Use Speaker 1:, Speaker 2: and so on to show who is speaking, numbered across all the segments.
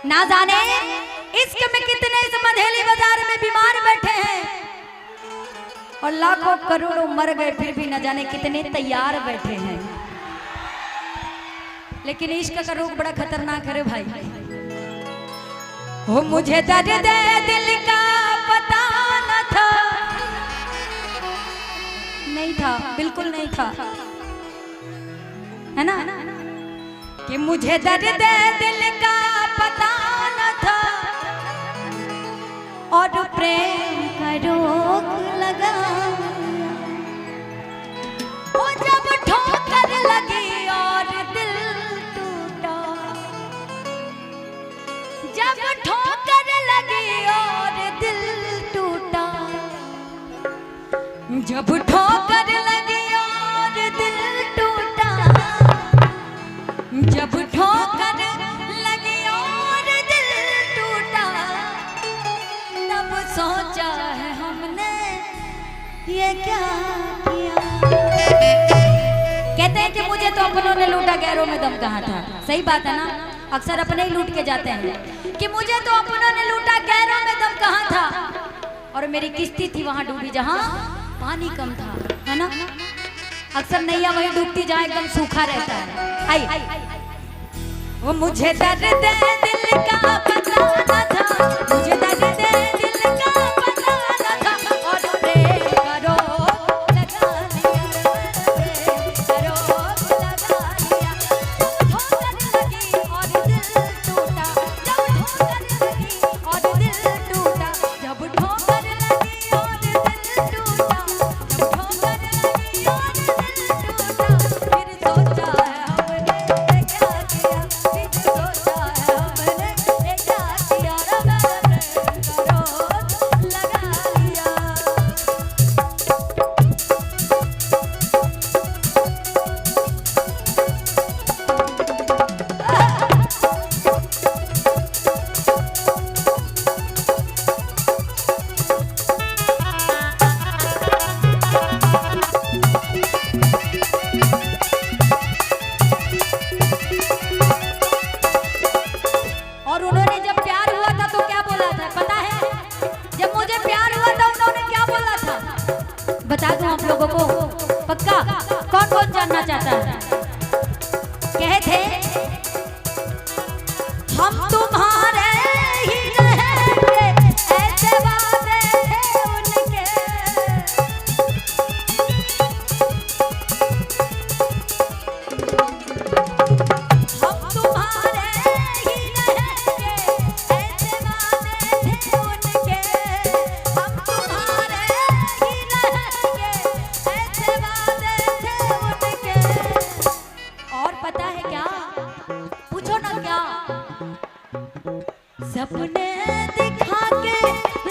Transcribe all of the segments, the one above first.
Speaker 1: ना जाने इश्क में कितने इस मधेली बाजार में बीमार बैठे हैं और लाखों करोड़ों मर गए, फिर भी न जाने कितने तैयार बैठे हैं। लेकिन इश्क का रोग बड़ा खतरनाक है रे भाई। हो मुझे दर्द दिल का पता न था, नहीं था, बिल्कुल नहीं था, है ना, कि मुझे दर्द दिल का पता न था और प्रेम का रोग लगा। वो जब ठोकर लगी और दिल टूटा, जब ठोकर लगी और दिल टूटा, जब ठोकर लगी और दिल टूटा, जब ठोकर लगी और दिल टूटा, तब सोचा है हमने ये क्या किया। कहते हैं कि मुझे तो अपनों ने लूटा, गैरों में दम कहाँ था। सही बात है ना, अक्सर अपने ही लूट के जाते हैं कि मुझे तो अपनों ने लूटा, गैरों में दम कहाँ था। और मेरी किश्ती थी वहां डूबी जहां पानी कम था, है ना। अक्सर नैया वहीं डूबती जहां एकदम सूखा रहता है। आई वो मुझे दर्द दिल का पता न था, मुझे दर्द दिल का पता न था और प्रेम का रोग लगा लिया, प्रेम का रोग लगा लिया। ठोकर लगी और दिल टूटा, जब ठोकर लगी और दिल टूटा, जब ठोकर लगी और दिल टूटा, जब ठोकर लगी और दिल टूटा, फिर सोचा है हमने क्या किया, फिर सोचा है हमने क्या किया, प्रेम का रोग लगा लिया। और उन्होंने जब प्यार हुआ था तो क्या बोला था पता है? जब मुझे प्यार हुआ था उन्होंने क्या बोला था बता दूं आप लोगों को, पक्का कौन कौन जानना चाहता है? कहे थे हम तुम्हारे ही रहेंगे, ऐसे वादे थे उनके। हम तुम्हारे ही रहेंगे, ऐसे वादे थे उनके। हम तुम्हारे ही रहेंगे, ऐसे वादे थे उनके। और पता है क्या, पूछो ना क्या, सपने दिखा के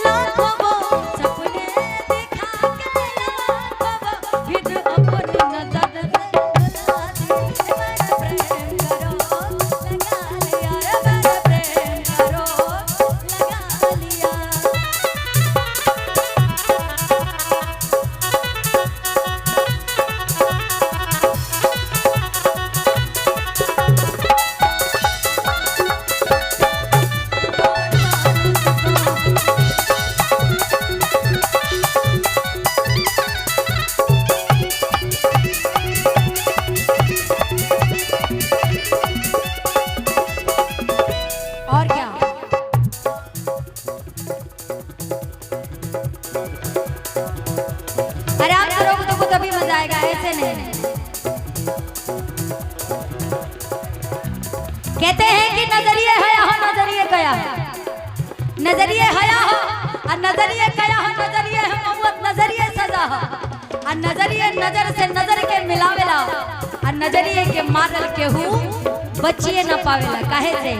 Speaker 1: लाखों वो, सपने दिखा के लाखों वो, फिर अपनी नजर लगा दी। मेरा प्रेम का रोग लगा लिया, मेरा प्रेम का रोग लगा लिया। और क्या, आराम करोगे तो तभी मजा आएगा, ऐसे नहीं। कहते हैं कि नजरिए हया हो नजरिए कया, नजरिए हया हो और नजरिए कया हो, नजरिए है मोहब्बत, नजरिए सजा हो और नजरिए नजर से नजर के मिलावेला और नजरिए के मारल के हूँ बचिए न पावेला। काहे से?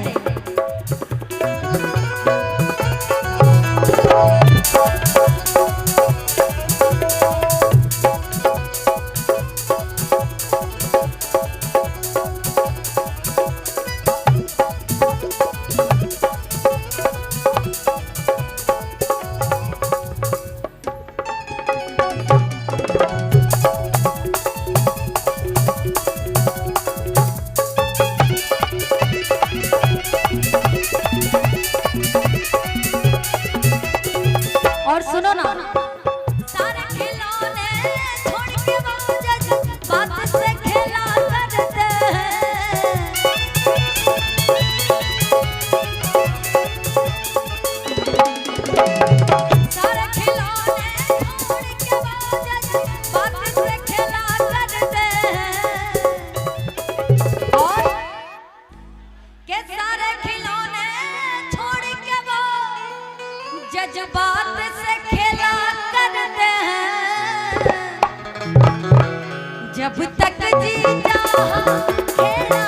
Speaker 1: जब तक जी चाहा खेला